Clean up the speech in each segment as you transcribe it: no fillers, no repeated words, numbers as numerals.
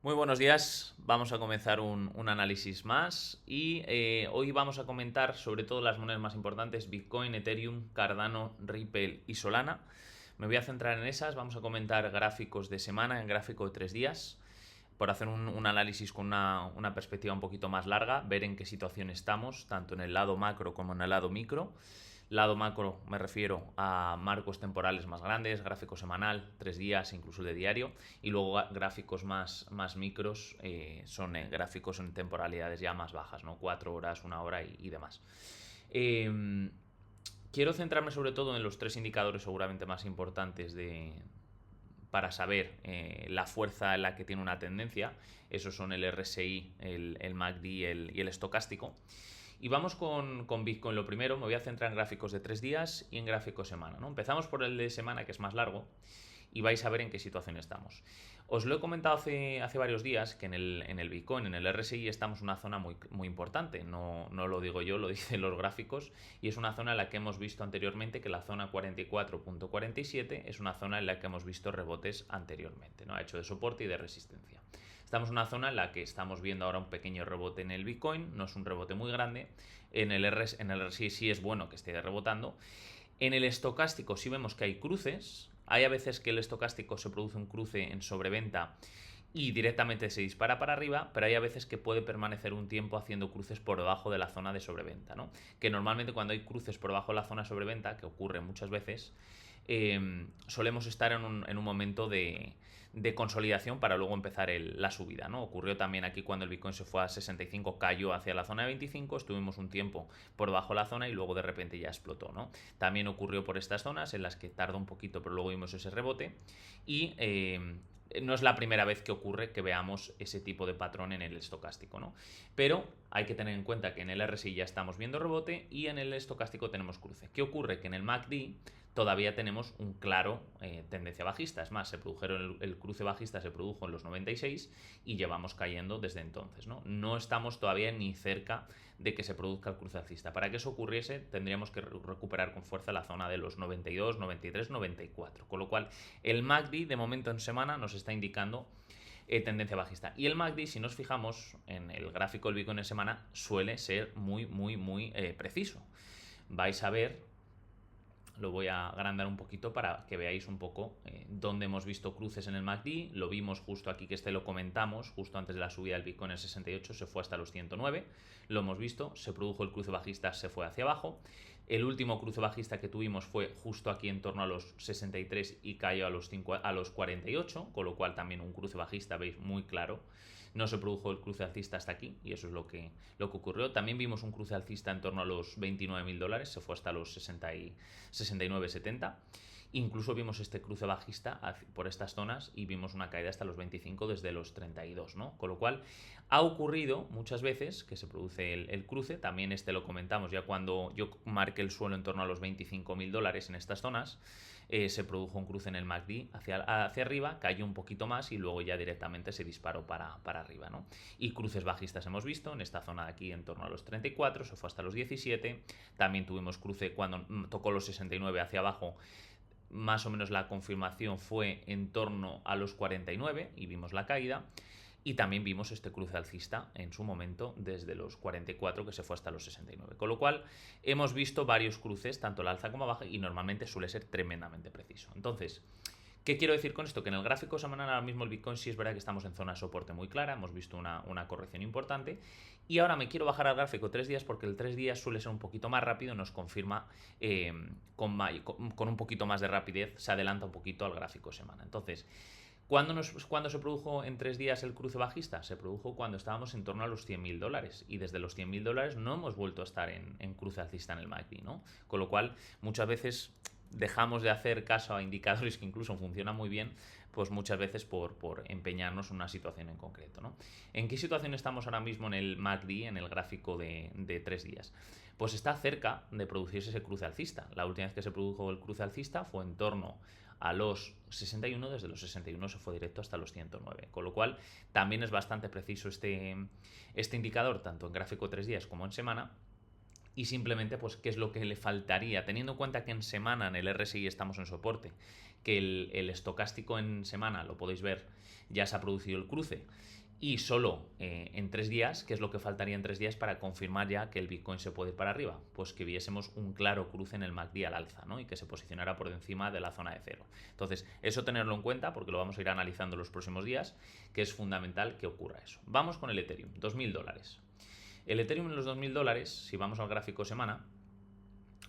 Muy buenos días, vamos a comenzar un análisis más y hoy vamos a comentar sobre todo las monedas más importantes: Bitcoin, Ethereum, Cardano, Ripple y Solana. Me voy a centrar en esas, vamos a comentar gráficos de semana, en gráfico de 3 días, por hacer un análisis con una perspectiva un poquito más larga, ver en qué situación estamos, tanto en el lado macro como en el lado micro. Lado macro me refiero a marcos temporales más grandes, gráfico semanal, 3 días, incluso de diario, y luego gráficos más micros, son gráficos en temporalidades ya más bajas, ¿no? 4 horas, 1 hora y demás. Quiero centrarme sobre todo en los 3 indicadores seguramente más importantes para saber la fuerza en la que tiene una tendencia. Esos son el RSI, el MACD y el estocástico. Y vamos con Bitcoin. Lo primero, me voy a centrar en gráficos de 3 días y en gráfico semana, ¿no? Empezamos por el de semana, que es más largo, y vais a ver en qué situación estamos. Os lo he comentado hace varios días que en el Bitcoin, en el RSI, estamos en una zona muy importante. No lo digo yo, lo dicen los gráficos, y es una zona en la que hemos visto anteriormente que la zona 44.47 es una zona en la que hemos visto rebotes anteriormente, ¿no? Ha hecho de soporte y de resistencia. Estamos en una zona en la que estamos viendo ahora un pequeño rebote en el Bitcoin, no es un rebote muy grande. En el RSI sí es bueno que esté rebotando. En el estocástico sí vemos que hay cruces. Hay a veces que el estocástico se produce un cruce en sobreventa y directamente se dispara para arriba, pero hay a veces que puede permanecer un tiempo haciendo cruces por debajo de la zona de sobreventa, ¿no? Que normalmente cuando hay cruces por debajo de la zona de sobreventa, que ocurre muchas veces, solemos estar en un momento de consolidación para luego empezar la subida, ¿no? Ocurrió también aquí cuando el Bitcoin se fue a 65, cayó hacia la zona de 25, estuvimos un tiempo por debajo de la zona y luego de repente ya explotó, ¿no? También ocurrió por estas zonas en las que tardó un poquito, pero luego vimos ese rebote y no es la primera vez que ocurre que veamos ese tipo de patrón en el estocástico, ¿no? Pero hay que tener en cuenta que en el RSI ya estamos viendo rebote y en el estocástico tenemos cruce. ¿Qué ocurre? Que en el MACD todavía tenemos un claro tendencia bajista. Es más, el cruce bajista se produjo en los 96 y llevamos cayendo desde entonces, ¿no? No estamos todavía ni cerca de que se produzca el cruce alcista. Para que eso ocurriese tendríamos que recuperar con fuerza la zona de los 92, 93, 94. Con lo cual el MACD de momento en semana nos está indicando tendencia bajista. Y el MACD, si nos fijamos en el gráfico del Bitcoin en semana, suele ser muy preciso. Vais a ver, lo voy a agrandar un poquito para que veáis un poco dónde hemos visto cruces en el MACD. Lo vimos justo aquí, que lo comentamos, justo antes de la subida del Bitcoin en 68, se fue hasta los 109. Lo hemos visto, se produjo el cruce bajista, se fue hacia abajo. El último cruce bajista que tuvimos fue justo aquí en torno a los 63 y cayó a los 48, con lo cual también un cruce bajista, veis, muy claro. No se produjo el cruce alcista hasta aquí y eso es lo que ocurrió. También vimos un cruce alcista en torno a los $29.000, se fue hasta los 69,70. Incluso vimos este cruce bajista por estas zonas y vimos una caída hasta los 25 desde los 32, ¿no? Con lo cual ha ocurrido muchas veces que se produce el cruce. También lo comentamos ya cuando yo marqué el suelo en torno a los $25.000 en estas zonas. Se produjo un cruce en el MACD hacia arriba, cayó un poquito más y luego ya directamente se disparó para arriba, ¿no? Y cruces bajistas hemos visto en esta zona de aquí en torno a los 34, se fue hasta los 17. También tuvimos cruce cuando tocó los 69 hacia abajo. Más o menos la confirmación fue en torno a los 49 y vimos la caída. Y también vimos este cruce alcista en su momento desde los 44 que se fue hasta los 69. Con lo cual hemos visto varios cruces, tanto la alza como baja, y normalmente suele ser tremendamente preciso. Entonces, ¿qué quiero decir con esto? Que en el gráfico semanal ahora mismo el Bitcoin sí es verdad que estamos en zona de soporte muy clara, hemos visto una corrección importante. Y ahora me quiero bajar al gráfico 3 días porque el 3 días suele ser un poquito más rápido, nos confirma con un poquito más de rapidez, se adelanta un poquito al gráfico semana. Entonces, ¿cuándo se produjo en 3 días el cruce bajista? Se produjo cuando estábamos en torno a los $100.000 y desde los $100.000 no hemos vuelto a estar en cruce alcista en el MACD, ¿no? Con lo cual muchas veces dejamos de hacer caso a indicadores que incluso funcionan muy bien, pues muchas veces por empeñarnos en una situación en concreto, ¿no? ¿En qué situación estamos ahora mismo en el MACD, en el gráfico de 3 días? Pues está cerca de producirse ese cruce alcista. La última vez que se produjo el cruce alcista fue en torno a los 61, desde los 61 se fue directo hasta los 109, con lo cual también es bastante preciso este indicador, tanto en gráfico 3 días como en semana. y simplemente pues qué es lo que le faltaría, teniendo en cuenta que en semana en el RSI estamos en soporte, que el estocástico en semana, lo podéis ver, ya se ha producido el cruce, y solo en 3 días, ¿qué es lo que faltaría en 3 días para confirmar ya que el Bitcoin se puede ir para arriba? Pues que viésemos un claro cruce en el MACD al alza, ¿no? Y que se posicionara por encima de la zona de cero. Entonces, eso tenerlo en cuenta porque lo vamos a ir analizando en los próximos días, que es fundamental que ocurra eso. Vamos con el Ethereum, $2.000. El Ethereum en los $2.000, si vamos al gráfico semana,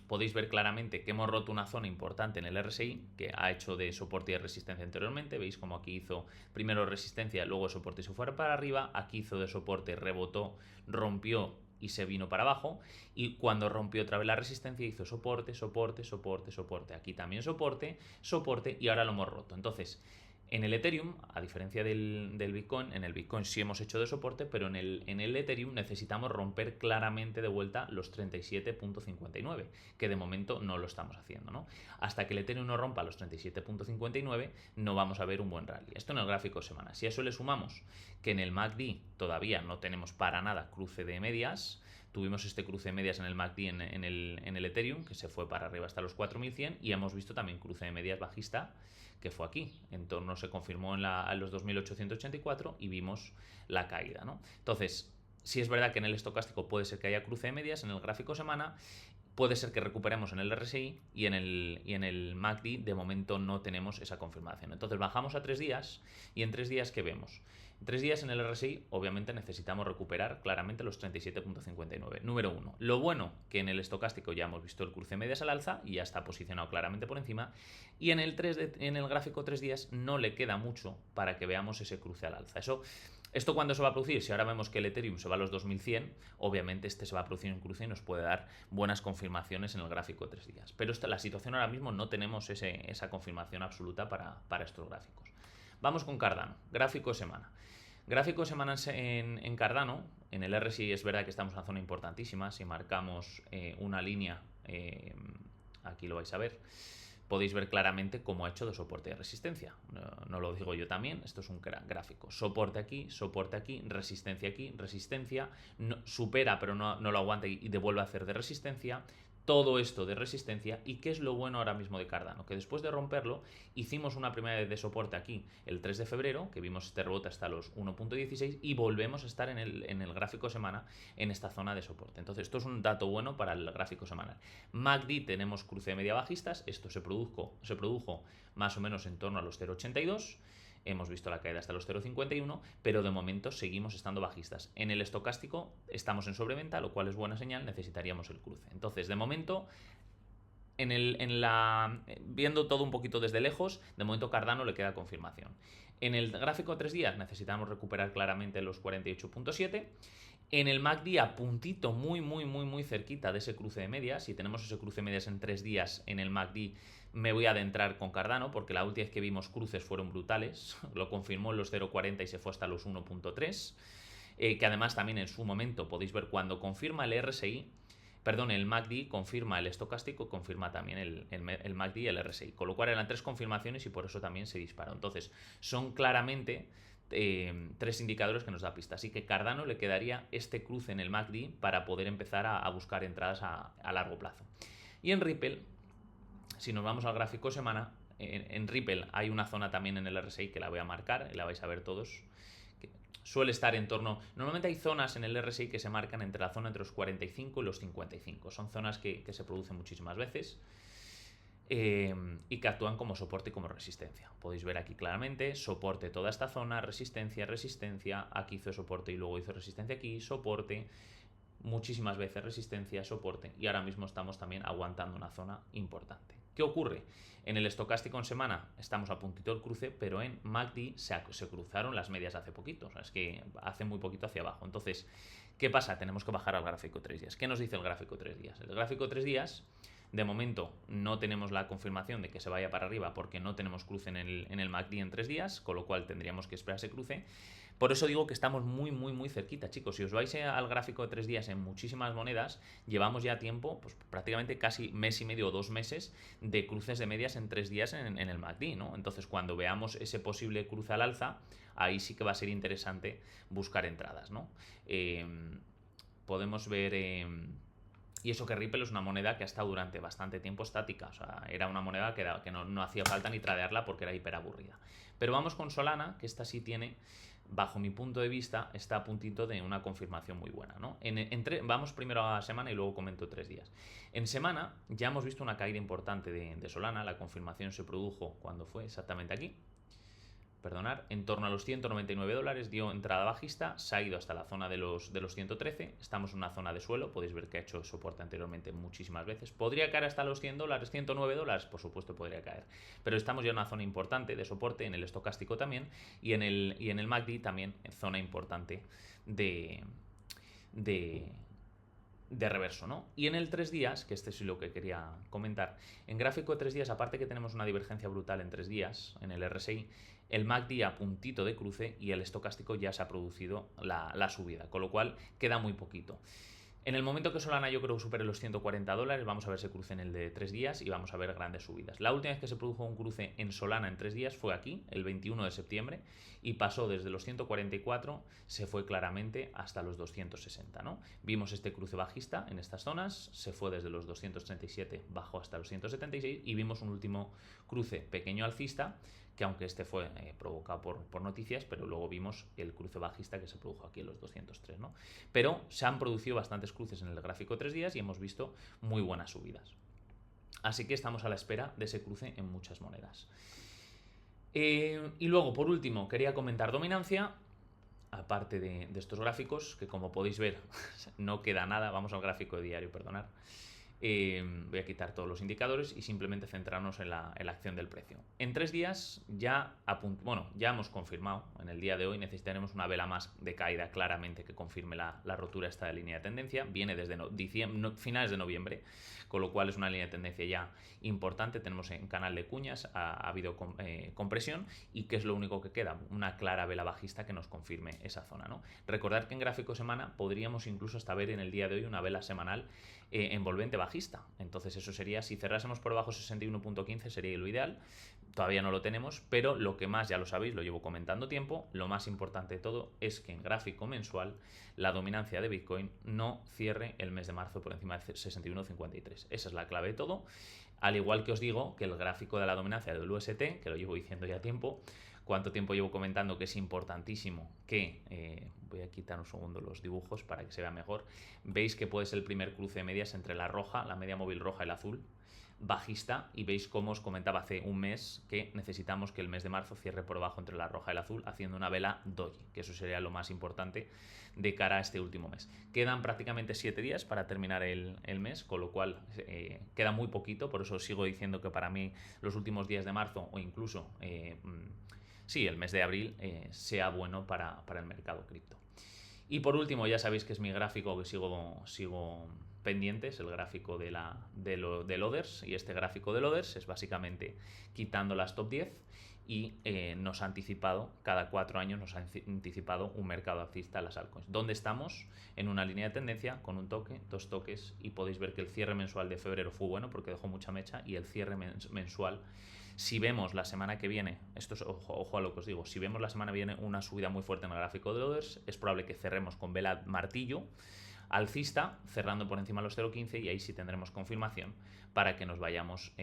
podéis ver claramente que hemos roto una zona importante en el RSI, que ha hecho de soporte y resistencia anteriormente. Veis como aquí hizo primero resistencia, luego soporte y se fue para arriba. Aquí hizo de soporte, rebotó, rompió y se vino para abajo. Y cuando rompió otra vez la resistencia hizo soporte, soporte, soporte, soporte. Aquí también soporte, soporte y ahora lo hemos roto. Entonces, en el Ethereum, a diferencia del Bitcoin, en el Bitcoin sí hemos hecho de soporte, pero en el Ethereum necesitamos romper claramente de vuelta los 37.59, que de momento no lo estamos haciendo, ¿no? Hasta que el Ethereum no rompa los 37.59 no vamos a ver un buen rally. Esto en el gráfico semana. Si a eso le sumamos que en el MACD todavía no tenemos para nada cruce de medias, tuvimos este cruce de medias en el MACD en el Ethereum, que se fue para arriba hasta los 4100, y hemos visto también cruce de medias bajista, que fue aquí. En torno se confirmó en los 2884 y vimos la caída, ¿no? Entonces, sí es verdad que en el estocástico puede ser que haya cruce de medias, en el gráfico semana puede ser que recuperemos en el RSI y en el MACD de momento no tenemos esa confirmación. Entonces bajamos a 3 días y en 3 días ¿qué vemos? En 3 días en el RSI obviamente necesitamos recuperar claramente los 37.59. Número 1. Lo bueno que en el estocástico ya hemos visto el cruce de medias al alza y ya está posicionado claramente por encima, y en el gráfico 3 días no le queda mucho para que veamos ese cruce al alza. ¿Esto cuándo se va a producir? Si ahora vemos que el Ethereum se va a los 2100, obviamente este se va a producir en cruce y nos puede dar buenas confirmaciones en el gráfico 3 días. Pero la situación ahora mismo no tenemos esa confirmación absoluta para estos gráficos. Vamos con Cardano, gráfico de semana. Gráfico de semana en Cardano, en el RSI es verdad que estamos en una zona importantísima. Si marcamos una línea, aquí lo vais a ver, podéis ver claramente cómo ha hecho de soporte y resistencia. No lo digo yo también, esto es un gráfico. Soporte aquí, resistencia, no, supera pero no lo aguanta y devuelve a hacer de resistencia. Todo esto de resistencia. ¿Y qué es lo bueno ahora mismo de Cardano? Que después de romperlo hicimos una primera vez de soporte aquí el 3 de febrero, que vimos este rebote hasta los 1.16 y volvemos a estar en el gráfico semana en esta zona de soporte. Entonces esto es un dato bueno para el gráfico semanal. MACD tenemos cruce de media bajistas, esto se produjo más o menos en torno a los 0.82. Hemos visto la caída hasta los 0.51, pero de momento seguimos estando bajistas. En el estocástico estamos en sobreventa, lo cual es buena señal, necesitaríamos el cruce. Entonces, de momento, viendo todo un poquito desde lejos, de momento Cardano le queda confirmación. En el gráfico de 3 días necesitamos recuperar claramente los 48.7. En el MACD a puntito, muy cerquita de ese cruce de medias. Si tenemos ese cruce de medias en 3 días en el MACD, me voy a adentrar con Cardano, porque la última vez que vimos cruces fueron brutales. Lo confirmó en los 0.40 y se fue hasta los 1.3. Que además también en su momento podéis ver cuando confirma el RSI, perdón, el MACD confirma el estocástico, confirma también el MACD y el RSI. Con lo cual eran 3 confirmaciones y por eso también se disparó. Entonces, son claramente 3 indicadores que nos da pista. Así que Cardano le quedaría este cruce en el MACD para poder empezar a buscar entradas a largo plazo. Y en Ripple, si nos vamos al gráfico semana, en Ripple hay una zona también en el RSI que la voy a marcar y la vais a ver todos. Suele estar en torno... Normalmente hay zonas en el RSI que se marcan entre la zona entre los 45 y los 55. Son zonas que se producen muchísimas veces y que actúan como soporte y como resistencia. Podéis ver aquí claramente, soporte toda esta zona, resistencia, aquí hizo soporte y luego hizo resistencia aquí, soporte, muchísimas veces resistencia, soporte, y ahora mismo estamos también aguantando una zona importante. ¿Qué ocurre? En el estocástico en semana estamos a puntito del cruce, pero en MACD se cruzaron las medias hace poquito, o sea, es que hace muy poquito hacia abajo. Entonces, ¿qué pasa? Tenemos que bajar al gráfico 3 días. ¿Qué nos dice el gráfico 3 días? El gráfico 3 días, de momento, no tenemos la confirmación de que se vaya para arriba porque no tenemos cruce en el MACD en 3 días, con lo cual tendríamos que esperar ese cruce. Por eso digo que estamos muy cerquita, chicos. Si os vais al gráfico de 3 días en muchísimas monedas, llevamos ya tiempo, pues prácticamente casi mes y medio o 2 meses de cruces de medias en 3 días en el MACD, ¿no? Entonces, cuando veamos ese posible cruce al alza, ahí sí que va a ser interesante buscar entradas, ¿no? Podemos ver Y eso que Ripple es una moneda que ha estado durante bastante tiempo estática. O sea, era una moneda que no hacía falta ni tradearla porque era hiper aburrida. Pero vamos con Solana, que esta sí tiene, bajo mi punto de vista, está a puntito de una confirmación muy buena, ¿no? Vamos primero a semana y luego comento 3 días. En semana ya hemos visto una caída importante de Solana. La confirmación se produjo cuando fue exactamente aquí. Perdonar, en torno a los $199, dio entrada bajista, se ha ido hasta la zona de los 113, estamos en una zona de suelo, podéis ver que ha hecho soporte anteriormente muchísimas veces. ¿Podría caer hasta los $100, $109? Por supuesto podría caer, pero estamos ya en una zona importante de soporte, en el estocástico también, y en el MACD también en zona importante de reverso, ¿no? Y en el 3 días, que este es lo que quería comentar, en gráfico de 3 días, aparte que tenemos una divergencia brutal en 3 días, en el RSI, el MACD a puntito de cruce y el estocástico ya se ha producido la subida, con lo cual queda muy poquito. En el momento que Solana yo creo que supere los $140, vamos a ver ese cruce en el de 3 días y vamos a ver grandes subidas. La última vez que se produjo un cruce en Solana en 3 días fue aquí, el 21 de septiembre, y pasó desde los 144, se fue claramente hasta los 260, ¿no? Vimos este cruce bajista en estas zonas, se fue desde los 237, bajó hasta los 176 y vimos un último cruce pequeño alcista, que aunque este fue provocado por noticias, pero luego vimos el cruce bajista que se produjo aquí en los 203, ¿no? Pero se han producido bastantes cruces en el gráfico de 3 días y hemos visto muy buenas subidas. Así que estamos a la espera de ese cruce en muchas monedas. Y luego, por último, quería comentar dominancia, aparte de estos gráficos, que como podéis ver, no queda nada. Vamos al gráfico de diario, perdonad. Voy a quitar todos los indicadores y simplemente centrarnos en la acción del precio. En 3 días ya hemos confirmado, en el día de hoy necesitaremos una vela más de caída claramente que confirme la rotura esta de línea de tendencia. Viene desde finales de noviembre, con lo cual es una línea de tendencia ya importante. Tenemos en canal de cuñas, ha habido compresión y ¿qué es lo único que queda? Una clara vela bajista que nos confirme esa zona, ¿no? Recordad que en gráfico semana podríamos incluso hasta ver en el día de hoy una vela semanal envolvente bajista. Entonces eso sería, si cerrásemos por abajo 61.15 sería lo ideal. Todavía no lo tenemos, pero lo que más, ya lo sabéis, lo llevo comentando tiempo, lo más importante de todo es que en gráfico mensual la dominancia de Bitcoin no cierre el mes de marzo por encima de 61.53. Esa es la clave de todo. Al igual que os digo que el gráfico de la dominancia del UST, que lo llevo diciendo ya tiempo, cuánto tiempo llevo comentando que es importantísimo que, voy a quitar un segundo los dibujos para que se vea mejor, veis que puede ser el primer cruce de medias entre la roja, la media móvil roja y la azul, bajista, y veis cómo os comentaba hace un mes que necesitamos que el mes de marzo cierre por debajo entre la roja y la azul haciendo una vela doji, que eso sería lo más importante de cara a este último mes. Quedan prácticamente 7 días para terminar el mes, con lo cual queda muy poquito, por eso sigo diciendo que para mí los últimos días de marzo o incluso el mes de abril sea bueno para el mercado cripto. Y por último, ya sabéis que es mi gráfico que sigo pendientes, el gráfico de Lodders, y este gráfico de Lodders es básicamente quitando las top 10 y nos ha anticipado, cada 4 años nos ha anticipado un mercado alcista a las altcoins. ¿Dónde estamos? En una línea de tendencia con un toque, 2 toques, y podéis ver que el cierre mensual de febrero fue bueno porque dejó mucha mecha, y el cierre mensual, si vemos la semana que viene, esto es ojo a lo que os digo, si vemos la semana que viene una subida muy fuerte en el gráfico de Lodders, es probable que cerremos con vela martillo alcista, cerrando por encima de los 0.15, y ahí sí tendremos confirmación para que nos vayamos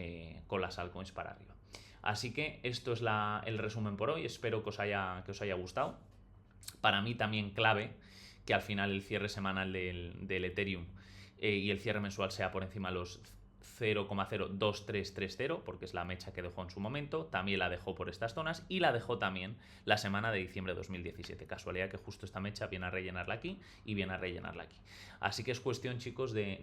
con las altcoins para arriba. Así que esto es el resumen por hoy, espero que os haya gustado. Para mí también clave que al final el cierre semanal del Ethereum y el cierre mensual sea por encima de los 0,02330, porque es la mecha que dejó en su momento, también la dejó por estas zonas y la dejó también la semana de diciembre de 2017. Casualidad que justo esta mecha viene a rellenarla aquí y viene a rellenarla aquí. Así que es cuestión, chicos, de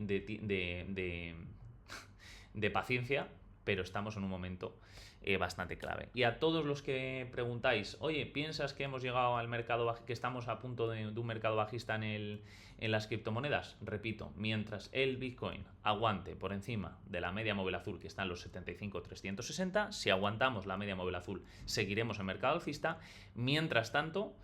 paciencia, pero estamos en un momento bastante clave. Y a todos los que preguntáis, oye, ¿piensas que hemos llegado al mercado, que estamos a punto de un mercado bajista en las criptomonedas? Repito, mientras el Bitcoin aguante por encima de la media móvil azul, que está en los 75.360, si aguantamos la media móvil azul, seguiremos en mercado alcista. Mientras tanto,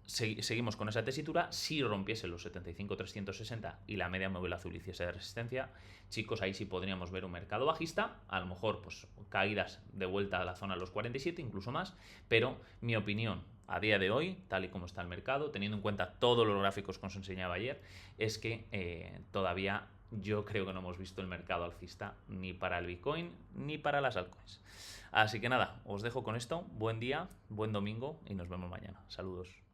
seguimos con esa tesitura. Si rompiese los 75.360 y la media móvil azul hiciese de resistencia, chicos, ahí sí podríamos ver un mercado bajista, a lo mejor pues caídas de vuelta a la zona de los 47, incluso más, pero mi opinión a día de hoy, tal y como está el mercado, teniendo en cuenta todos los gráficos que os enseñaba ayer, es que todavía yo creo que no hemos visto el mercado alcista ni para el Bitcoin ni para las altcoins. Así que nada, os dejo con esto. Buen día, buen domingo y nos vemos mañana. Saludos.